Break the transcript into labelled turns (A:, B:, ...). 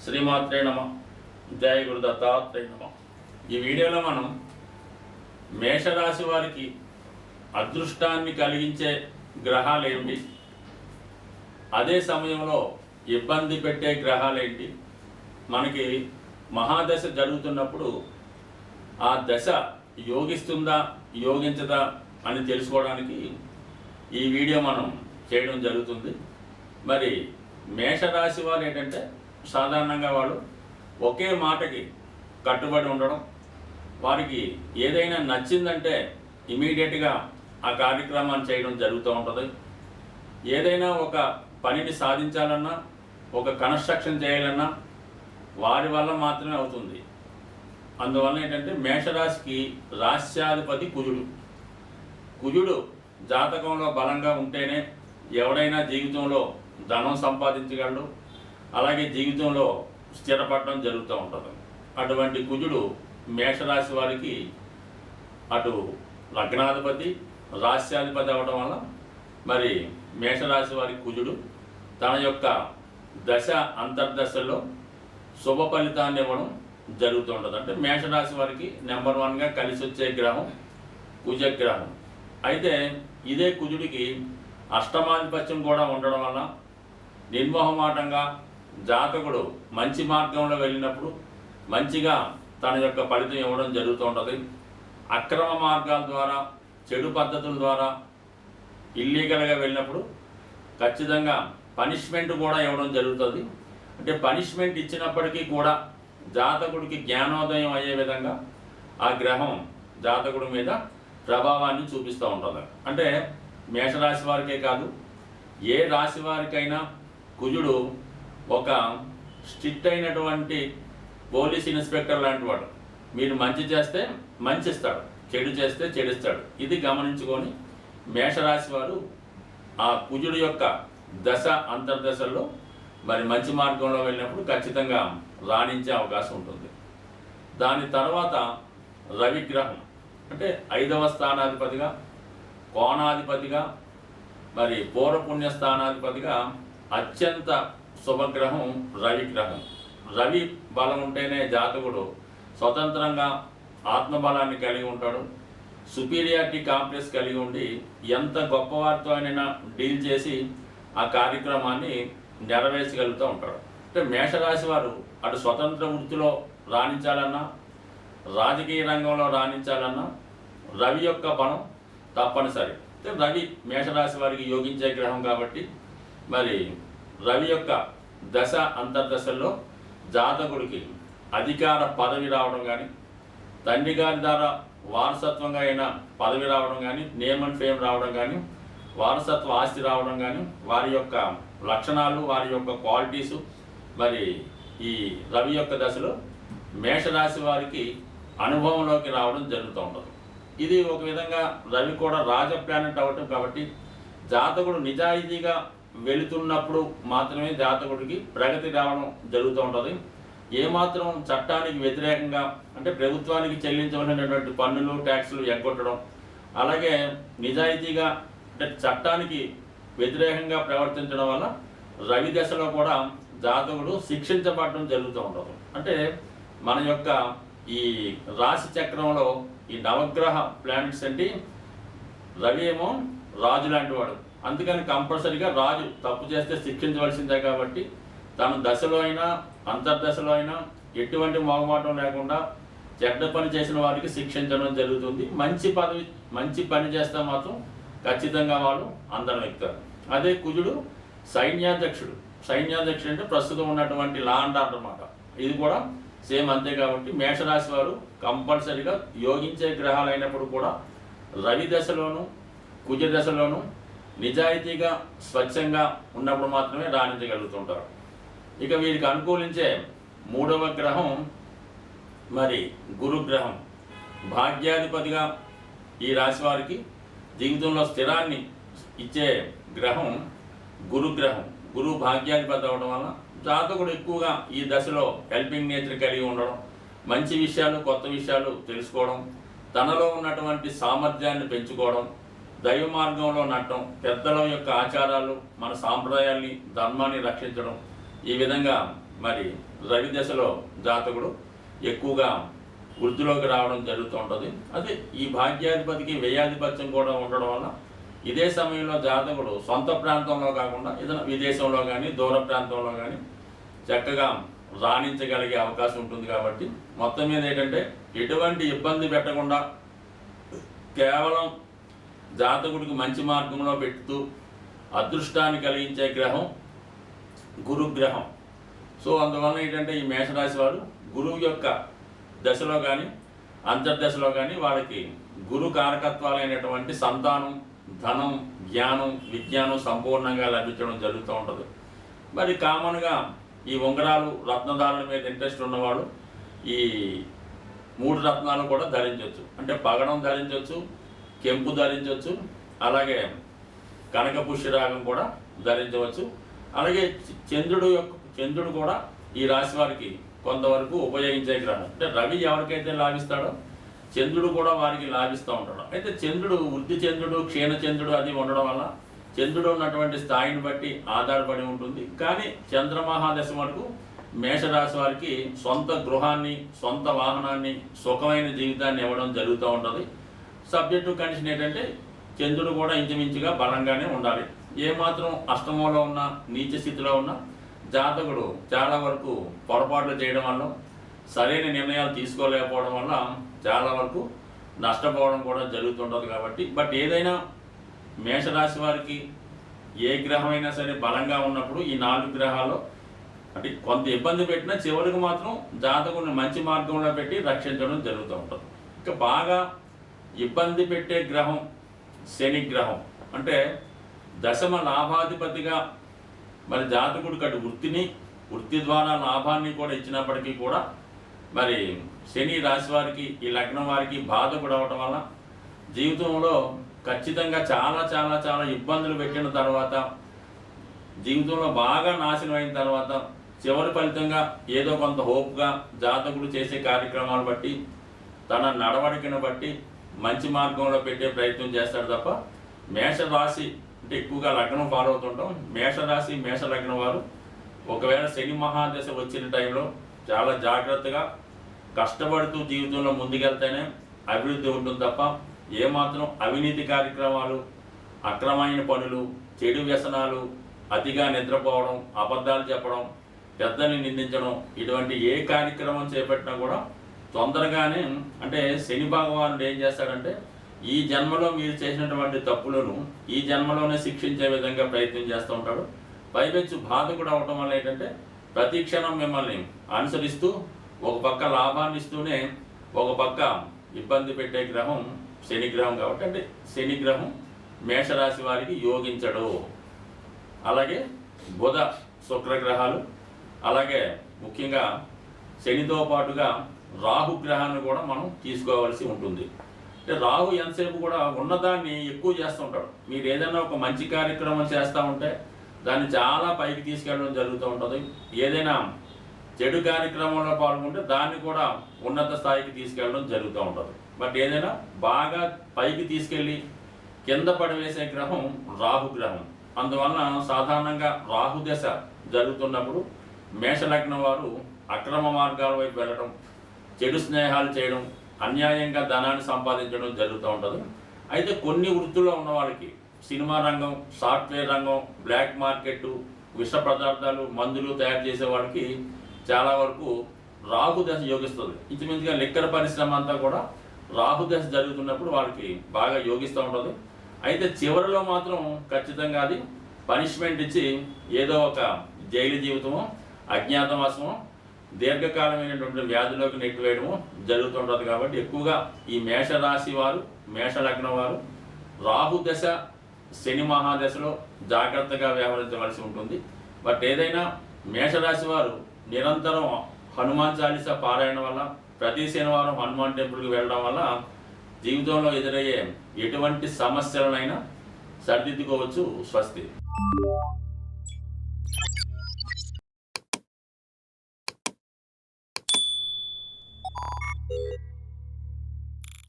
A: శ్రీమాత్రే నమ. జయ గురు దత్తాత్రేయ నమ. ఈ వీడియోలో మనం మేషరాశి వారికి అదృష్టాన్ని కలిగించే గ్రహాలు ఏంటి, అదే సమయంలో ఇబ్బంది పెట్టే గ్రహాలు ఏంటి, మనకి మహాదశ జరుగుతున్నప్పుడు ఆ దశ యోగిస్తుందా యోగించదా అని తెలుసుకోవడానికి ఈ వీడియో మనం చేయడం జరుగుతుంది. మరి మేషరాశి వారు ఏంటంటే సాధారణంగా వాళ్ళు ఒకే మాటకి కట్టుబడి ఉండడం, వారికి ఏదైనా నచ్చిందంటే ఇమీడియట్గా ఆ కార్యక్రమాన్ని చేయడం జరుగుతూ ఉంటుంది. ఏదైనా ఒక పనిని సాధించాలన్నా, ఒక కన్స్ట్రక్షన్ చేయాలన్నా వారి వల్ల మాత్రమే అవుతుంది. అందువల్ల ఏంటంటే మేషరాశికి రాశ్యాధిపతి కుజుడు జాతకంలో బలంగా ఉంటేనే ఎవడైనా జీవితంలో ధనం సంపాదించగలడు, అలాగే జీవితంలో స్థిరపడడం జరుగుతూ ఉంటుంది. అటువంటి కుజుడు మేషరాశి వారికి అటు లగ్నాధిపతి రాశ్యాధిపతి అవ్వడం వల్ల మరి మేషరాశి వారికి కుజుడు తన యొక్క దశ అంతర్దశలో శుభ ఫలితాన్ని ఇవ్వడం జరుగుతూ ఉంటుంది. అంటే మేషరాశి వారికి నెంబర్ 1గా కలిసి వచ్చే గ్రహం కుజగ్రహం. అయితే ఇదే కుజుడికి అష్టమాధిపత్యం కూడా ఉండడం వల్ల నిర్మోహమాటంగా జాతకుడు మంచి మార్గంలో వెళ్ళినప్పుడు మంచిగా తన యొక్క ఫలితం ఇవ్వడం జరుగుతూ ఉంటుంది. అక్రమ మార్గాల ద్వారా, చెడు పద్ధతుల ద్వారా ఇల్లీగల్గా వెళ్ళినప్పుడు ఖచ్చితంగా పనిష్మెంట్ కూడా ఇవ్వడం జరుగుతుంది. అంటే పనిష్మెంట్ ఇచ్చినప్పటికీ కూడా జాతకుడికి జ్ఞానోదయం అయ్యే విధంగా ఆ గ్రహం జాతకుడి మీద ప్రభావాన్ని చూపిస్తూ ఉంటుంది. అంటే మేషరాశి వారికే కాదు, ఏ రాశి వారికైనా కుజుడు ఒక స్ట్రిక్ట్ అయినటువంటి పోలీస్ ఇన్స్పెక్టర్ లాంటి వాడు. మీరు మంచి చేస్తే మంచి ఇస్తాడు, చెడు చేస్తే చెడిస్తాడు. ఇది గమనించుకొని మేషరాశి వారు ఆ కుజుడు యొక్క దశ అంతర్దశల్లో మరి మంచి మార్గంలో వెళ్ళినప్పుడు ఖచ్చితంగా రాణించే అవకాశం ఉంటుంది. దాని తర్వాత రవిగ్రహం అంటే 5వ స్థానాధిపతిగా, కోణాధిపతిగా, మరి పూర్వపుణ్య స్థానాధిపతిగా అత్యంత శుభగ్రహం రవిగ్రహం. రవి బలం ఉంటేనే జాతకుడు స్వతంత్రంగా ఆత్మబలాన్ని కలిగి ఉంటాడు, సుపీరియారిటీ కాంప్లెక్స్ కలిగి ఉండి ఎంత గొప్పవారితో అయినా డీల్ చేసి ఆ కార్యక్రమాన్ని నెరవేర్చగలుగుతూ ఉంటాడు. అంటే మేషరాశి వారు అటు స్వతంత్ర వృత్తిలో రాణించాలన్నా, రాజకీయ రంగంలో రాణించాలన్నా రవి యొక్క బలం తప్పనిసరి. అంటే రవి మేషరాశి వారికి యోగించే గ్రహం కాబట్టి మరి రవి యొక్క దశ అంతర్దశల్లో జాతకుడికి అధికార పదవి రావడం కానీ, తండ్రి గారి ద్వారా వారసత్వంగా అయిన పదవి రావడం కానీ, నేమ్ అండ్ ఫేమ్ రావడం కానీ, వారసత్వ ఆస్తి రావడం కానీ, వారి యొక్క లక్షణాలు, వారి యొక్క క్వాలిటీసు మరి ఈ రవి యొక్క దశలో మేషరాశి వారికి అనుభవంలోకి రావడం జరుగుతూ ఉంటుంది. ఇది ఒక విధంగా రవి కూడా రాజ ప్లానెట్ అవ్వటం కాబట్టి జాతకుడు నిజాయితీగా వెళుతున్నప్పుడు మాత్రమే జాతకుడికి ప్రగతి రావడం జరుగుతూ ఉంటుంది. ఏమాత్రం చట్టానికి వ్యతిరేకంగా అంటే ప్రభుత్వానికి చెల్లించవలసినటువంటి పన్నులు, ట్యాక్సులు ఎగ్గొట్టడం, అలాగే నిజాయితీగా అంటే చట్టానికి వ్యతిరేకంగా ప్రవర్తించడం వల్ల రవి దశలో కూడా జాతకుడు శిక్షించబడడం జరుగుతూ ఉంటుంది. అంటే మన యొక్క ఈ రాశి చక్రంలో ఈ నవగ్రహ ప్లానెట్స్ అంటే రవి ఏమో రాజు లాంటి వాడు. అందుకని కంపల్సరీగా రాజు తప్పు చేస్తే శిక్షించవలసిందే కాబట్టి తన దశలో అయినా అంతర్దశలో అయినా ఎటువంటి మొహమాటం లేకుండా చెడ్డ పని చేసిన వారికి శిక్షించడం జరుగుతుంది. మంచి పని చేస్తే మాత్రం ఖచ్చితంగా వాళ్ళు అందరం ఎక్కుతారు. అదే కుజుడు సైన్యాధ్యక్షుడు అంటే ప్రస్తుతం ఉన్నటువంటి లా అండ్ ఆర్డర్ అన్నమాట. ఇది కూడా సేమ్ అంతే. కాబట్టి మేషరాశి వారు కంపల్సరీగా యోగించే గ్రహాలు అయినప్పుడు కూడా రవి దశలోను కుజ దశలోను నిజాయితీగా స్వచ్ఛంగా ఉన్నప్పుడు మాత్రమే రాణించగలుగుతుంటారు. ఇక వీరికి అనుకూలించే 3వ గ్రహం మరి గురుగ్రహం. భాగ్యాధిపతిగా ఈ రాశి వారికి జీవితంలో స్థిరాన్ని ఇచ్చే గ్రహం గురుగ్రహం. గురువు భాగ్యాధిపతి అవ్వడం వల్ల జాతకుడు ఎక్కువగా ఈ దశలో హెల్పింగ్ నేచర్ కలిగి ఉండడం, మంచి విషయాలు, కొత్త విషయాలు తెలుసుకోవడం, తనలో ఉన్నటువంటి సామర్థ్యాన్ని పెంచుకోవడం, దైవ మార్గంలో నడటం, పెద్దల యొక్క ఆచారాలు, మన సాంప్రదాయాల్ని, ధర్మాన్ని రక్షించడం, ఈ విధంగా మరి రవి దశలో జాతకుడు ఎక్కువగా వృద్ధిలోకి రావడం జరుగుతూ ఉంటుంది. అదే ఈ భాగ్యాధిపతికి వ్యయాధిపత్యం కూడా ఉండడం వల్ల ఇదే సమయంలో జాతకుడు సొంత ప్రాంతంలో కాకుండా ఏదైనా విదేశంలో కానీ దూర ప్రాంతంలో కానీ చక్కగా రాణించగలిగే అవకాశం ఉంటుంది. కాబట్టి మొత్తం మీద ఏంటంటే ఎటువంటి ఇబ్బంది పెట్టకుండా కేవలం జాతకుడికి మంచి మార్గంలో పెడుతూ అదృష్టాన్ని కలిగించే గ్రహం గురుగ్రహం. సో అందువల్ల ఏంటంటే ఈ మేషరాశి వారు గురువు యొక్క దశలో కానీ అంతర్దశలో కానీ వాళ్ళకి గురు కారకత్వాలైనటువంటి సంతానం, ధనం, జ్ఞానం, విజ్ఞానం సంపూర్ణంగా లభించడం జరుగుతూ ఉంటుంది. మరి కామన్గా ఈ ఉంగరాలు రత్నధారణ మీద ఇంట్రెస్ట్ ఉన్నవాడు ఈ 3 రత్నాలు కూడా ధరించవచ్చు. అంటే పగడం ధరించవచ్చు, కెంపు ధరించవచ్చు, అలాగే కనక పుష్యరాగం కూడా ధరించవచ్చు. అలాగే చంద్రుడు కూడా ఈ రాశి వారికి కొంతవరకు ఉపయోగించే గ్రహం. అంటే రవి ఎవరికైతే లాభిస్తాడో చంద్రుడు కూడా వారికి లాభిస్తూ ఉంటాడు. అయితే చంద్రుడు వృద్ధి చంద్రుడు, క్షీణ చంద్రుడు అది ఉండడం వల్ల చంద్రుడు ఉన్నటువంటి స్థాయిని బట్టి ఆధారపడి ఉంటుంది. కానీ చంద్రమహాదశ వరకు మేషరాశి వారికి సొంత గృహాన్ని, సొంత వాహనాన్ని, సుఖమైన జీవితాన్ని ఇవ్వడం జరుగుతూ ఉంటుంది. సబ్జెక్టు కండిషన్ ఏంటంటే చంద్రుడు కూడా ఇంచుమించుగా బలంగానే ఉండాలి. ఏమాత్రం అష్టమంలో ఉన్న, నీచ స్థితిలో ఉన్న జాతకుడు చాలా వరకు పొరపాట్లు చేయడం వల్ల, సరైన నిర్ణయాలు తీసుకోలేకపోవడం వల్ల చాలా వరకు నష్టపోవడం కూడా జరుగుతుంటుంది. కాబట్టి బట్ ఏదైనా మేషరాశి వారికి ఏ గ్రహమైనా సరే బలంగా ఉన్నప్పుడు ఈ 4 గ్రహాలు అంటే కొంత ఇబ్బంది పెట్టినా చివరికి మాత్రం జాతకుడిని మంచి మార్గంలో పెట్టి రక్షించడం జరుగుతూ ఉంటుంది. ఇక బాగా ఇబ్బంది పెట్టే గ్రహం శని గ్రహం. అంటే దశమ లాభాధిపతిగా మరి జాతకుడికి అటు వృత్తి ద్వారా లాభాన్ని కూడా ఇచ్చినప్పటికీ కూడా మరి శని రాశి వారికి, ఈ లగ్నం వారికి బాధకుడు అవటం వల్ల జీవితంలో ఖచ్చితంగా చాలా చాలా చాలా ఇబ్బందులు పెట్టిన తర్వాత, జీవితంలో బాగా నాశనం అయిన తర్వాత చివరి ఫలితంగా ఏదో కొంత హోప్గా జాతకుడు చేసే కార్యక్రమాలు బట్టి, తన నడవడికను బట్టి మంచి మార్గంలో పెట్టే ప్రయత్నం చేస్తాడు తప్ప మేషరాశి అంటే ఎక్కువగా లగ్నం ఫాలో అవుతుంటాం. మేషరాశి, మేష లగ్నం వారు ఒకవేళ శని మహాదశ వచ్చిన టైంలో చాలా జాగ్రత్తగా కష్టపడుతూ జీవితంలో ముందుకెళ్తేనే అభివృద్ధి ఉంటుంది తప్ప ఏమాత్రం అవినీతి కార్యక్రమాలు, అక్రమైన పనులు, చెడు వ్యసనాలు, అతిగా నిద్రపోవడం, అబద్ధాలు చెప్పడం, పెద్దల్ని నిందించడం, ఇటువంటి ఏ కార్యక్రమం చేపట్టినా కూడా తొందరగానే అంటే శని భగవానుడు ఏం చేస్తాడంటే ఈ జన్మలో మీరు చేసినటువంటి తప్పులను ఈ జన్మలోనే శిక్షించే విధంగా ప్రయత్నం చేస్తూ ఉంటాడు. పైపెచ్చు బాధకుడు అవటం వల్ల ఏంటంటే ప్రతి క్షణం మిమ్మల్ని అనుసరిస్తూ ఒక పక్క లాభాన్ని ఇస్తూనే ఒక పక్క ఇబ్బంది పెట్టే గ్రహం శని గ్రహం. కాబట్టి అంటే శని గ్రహం మేషరాశి వారికి యోగించడు. అలాగే బుధ, శుక్రగ్రహాలు, అలాగే ముఖ్యంగా శనితో పాటుగా రాహు గ్రహాన్ని కూడా మనం తీసుకోవాల్సి ఉంటుంది. అంటే రాహు ఎంతసేపు కూడా ఉన్నదాన్ని ఎక్కువ చేస్తూ ఉంటాడు. మీరు ఏదైనా ఒక మంచి కార్యక్రమం చేస్తూ ఉంటే దాన్ని చాలా పైకి తీసుకెళ్ళడం జరుగుతూ ఉంటుంది. ఏదైనా చెడు కార్యక్రమంలో పాల్గొంటే దాన్ని కూడా ఉన్నత స్థాయికి తీసుకెళ్ళడం జరుగుతూ ఉంటుంది. బట్ ఏదైనా బాగా పైకి తీసుకెళ్ళి కింద పడవేసే గ్రహం రాహుగ్రహం. అందువలన సాధారణంగా రాహుదశ జరుగుతున్నప్పుడు మేషలగ్నం వారు అక్రమ మార్గాల వైపు వెళ్ళడం, చెడు స్నేహాలు చేయడం, అన్యాయంగా ధనాన్ని సంపాదించడం జరుగుతూ ఉంటుంది. అయితే కొన్ని వృత్తుల్లో ఉన్న వాళ్ళకి సినిమా రంగం, సాఫ్ట్వేర్ రంగం, బ్లాక్ మార్కెట్, విష పదార్థాలు, మందులు తయారు చేసే వాళ్ళకి చాలా వరకు రాహుదశ యోగిస్తుంది. ఇంచుమించుగా లిక్కర్ పరిశ్రమ అంతా కూడా రాహుదశ జరుగుతున్నప్పుడు వాళ్ళకి బాగా యోగిస్తూ ఉంటుంది. అయితే చివరిలో మాత్రం ఖచ్చితంగా అది పనిష్మెంట్ ఇచ్చి ఏదో ఒక జైలు జీవితమో, అజ్ఞాతవాసమో, దీర్ఘకాలమైనటువంటి వ్యాధిలోకి నెట్టివేయడము జరుగుతుంటుంది. కాబట్టి ఎక్కువగా ఈ మేషరాశి వారు, మేషలగ్నం వారు రాహుదశ, శని మహాదశలో జాగ్రత్తగా వ్యవహరించవలసి ఉంటుంది. బట్ ఏదైనా మేషరాశి వారు నిరంతరం హనుమాన్ చాలీసా పారాయణ వల్ల, ప్రతి శనివారం హనుమాన్ టెంపుల్కి వెళ్ళడం వల్ల జీవితంలో ఎదురయ్యే ఎటువంటి సమస్యలనైనా సరిదిద్దుకోవచ్చు. స్వస్తి.